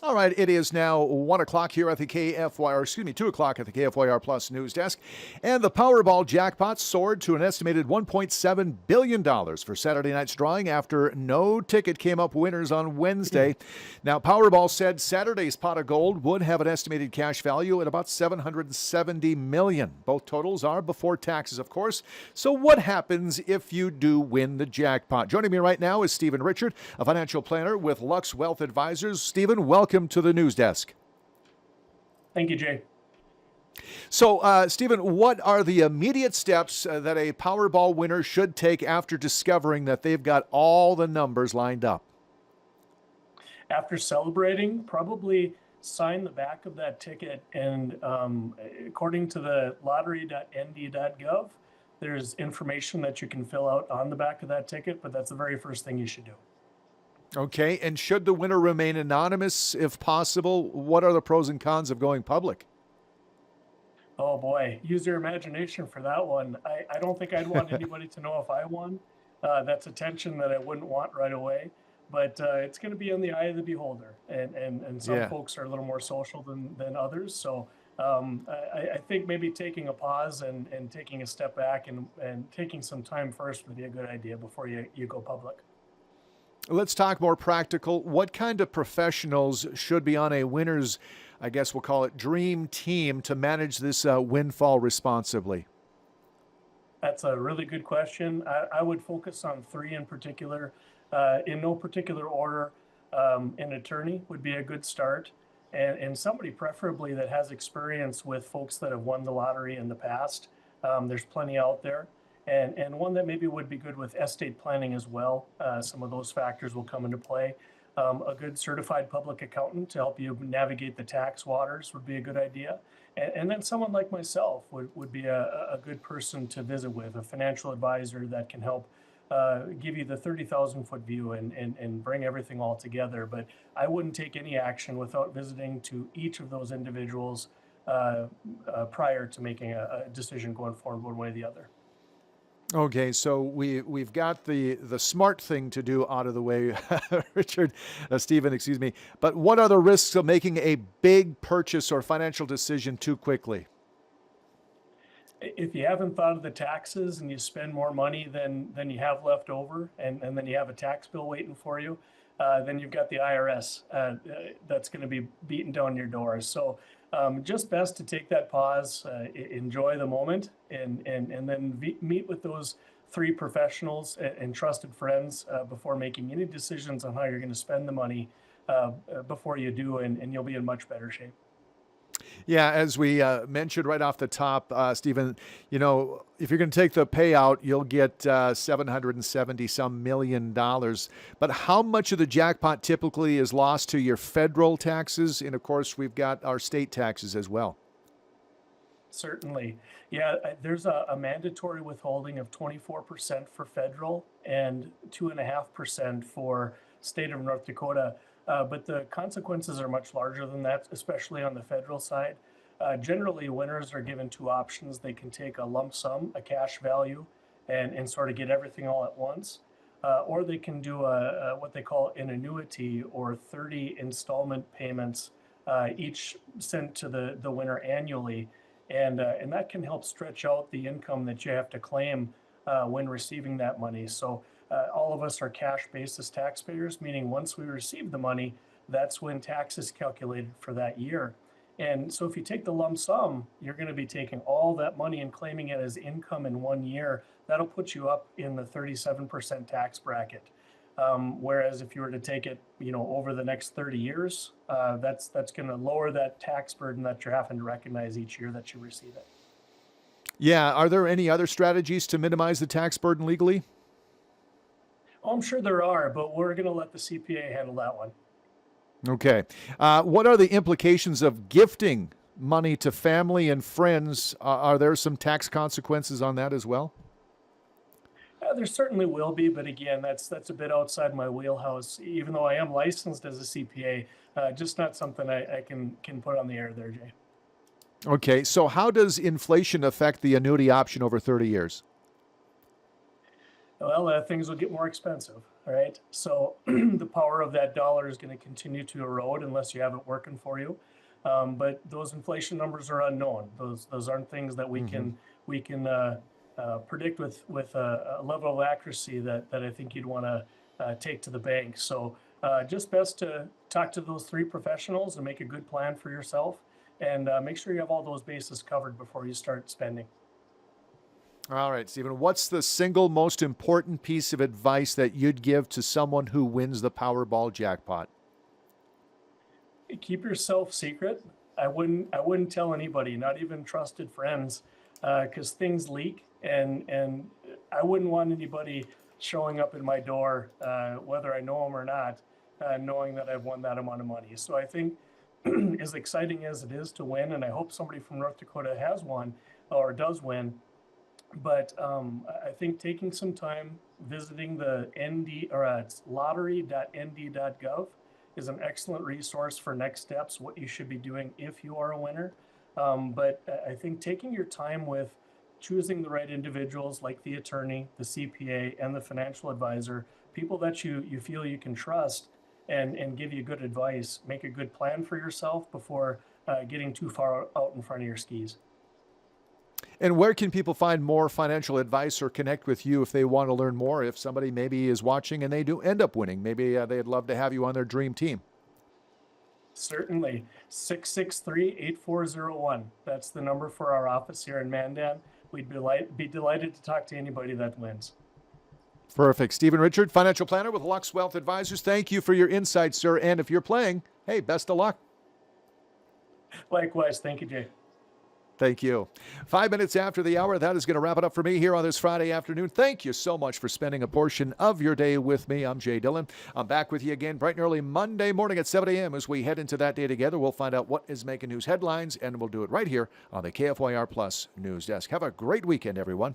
All right, it is now 1 o'clock here at the 2 o'clock at the KFYR Plus news desk. And the Powerball jackpot soared to an estimated $1.7 billion for Saturday night's drawing after no ticket came up winners on Wednesday. Now, Powerball said Saturday's pot of gold would have an estimated cash value at about $770 million. Both totals are before taxes, of course. So what happens if you do win the jackpot? Joining me right now is Stephen Richard, a financial planner with Lux Wealth Advisors. Stephen, welcome to the news desk. Thank you, Jay. So, Stephen, what are the immediate steps that a Powerball winner should take after discovering that they've got all the numbers lined up? After celebrating, probably sign the back of that ticket. And according to the lottery.nd.gov, there's information that you can fill out on the back of that ticket, but that's the very first thing you should do. Okay, and should the winner remain anonymous if possible? What are the pros and cons of going public? Oh boy, use your imagination for that one. I don't think I'd want anybody to know if I won. That's attention that I wouldn't want right away. But it's going to be in the eye of the beholder. And some folks are a little more social than others. So I think maybe taking a pause and taking a step back and taking some time first would be a good idea before you go public. Let's talk more practical. What kind of professionals should be on a winner's, I guess we'll call it, dream team to manage this windfall responsibly? That's a really good question. I would focus on three in particular. In no particular order, an attorney would be a good start, and somebody preferably that has experience with folks that have won the lottery in the past. There's plenty out there. And one that maybe would be good with estate planning as well. Some of those factors will come into play. A good certified public accountant to help you navigate the tax waters would be a good idea. And then someone like myself would be a good person to visit with, a financial advisor that can help give you the 30,000-foot view and bring everything all together. But I wouldn't take any action without visiting to each of those individuals prior to making a decision going forward one way or the other. Okay, so we've got the smart thing to do out of the way, Stephen, excuse me. But what are the risks of making a big purchase or financial decision too quickly? If you haven't thought of the taxes and you spend more money than you have left over, and then you have a tax bill waiting for you, then you've got the IRS that's going to be beating down your doors. So just best to take that pause, enjoy the moment, and then meet with those three professionals and trusted friends before making any decisions on how you're going to spend the money before you do, and you'll be in much better shape. Yeah, as we mentioned right off the top, Stephen, you know, if you're going to take the payout, you'll get 770 some million dollars. But how much of the jackpot typically is lost to your federal taxes? And of course, we've got our state taxes as well. Certainly. Yeah, there's a mandatory withholding of 24% for federal and 2.5% for state of North Dakota. But the consequences are much larger than that, especially on the federal side. Generally, winners are given two options. They can take a lump sum, a cash value, and sort of get everything all at once. Or they can do what they call an annuity, or 30 installment payments, each sent to the winner annually. And that can help stretch out the income that you have to claim when receiving that money. So all of us are cash basis taxpayers, meaning once we receive the money, that's when tax is calculated for that year. And so if you take the lump sum, you're going to be taking all that money and claiming it as income in 1 year. That'll put you up in the 37% tax bracket. Whereas if you were to take it, over the next 30 years, that's going to lower that tax burden that you're having to recognize each year that you receive it. Yeah. Are there any other strategies to minimize the tax burden legally? Oh, I'm sure there are, but we're going to let the CPA handle that one. Okay. What are the implications of gifting money to family and friends? Are there some tax consequences on that as well? There certainly will be, but again, that's a bit outside my wheelhouse. Even though I am licensed as a CPA, just not something I can put on the air there, Jay. Okay. So how does inflation affect the annuity option over 30 years? well, things will get more expensive. All right. So the power of that dollar is going to continue to erode unless you have it working for you. But those inflation numbers are unknown. Those aren't things that we can predict with a level of accuracy that I think you'd want to take to the bank. So just best to talk to those three professionals and make a good plan for yourself, and make sure you have all those bases covered before you start spending. All right, Stephen, what's the single most important piece of advice that you'd give to someone who wins the Powerball jackpot? Keep yourself secret. I wouldn't tell anybody, not even trusted friends, because things leak, and I wouldn't want anybody showing up in my door, whether I know them or not, knowing that I've won that amount of money. So I think, as exciting as it is to win, and I hope somebody from North Dakota has won or does win, but I think taking some time visiting the ND or it's lottery.nd.gov is an excellent resource for next steps, what you should be doing if you are a winner. But I think taking your time with choosing the right individuals like the attorney, the CPA, and the financial advisor, people that you feel you can trust and give you good advice, make a good plan for yourself before getting too far out in front of your skis. And where can people find more financial advice or connect with you if they want to learn more? If somebody maybe is watching and they do end up winning, maybe they'd love to have you on their dream team. Certainly. 663-8401. That's the number for our office here in Mandan. We'd be delighted to talk to anybody that wins. Perfect. Stephen Richard, financial planner with Lux Wealth Advisors. Thank you for your insights, sir. And if you're playing, hey, best of luck. Likewise. Thank you, Jay. Thank you. 5 minutes after the hour, that is going to wrap it up for me here on this Friday afternoon. Thank you so much for spending a portion of your day with me. I'm Jay Dillon. I'm back with you again bright and early Monday morning at 7 a.m. as we head into that day together. We'll find out what is making news headlines, and we'll do it right here on the KFYR Plus News Desk. Have a great weekend, everyone.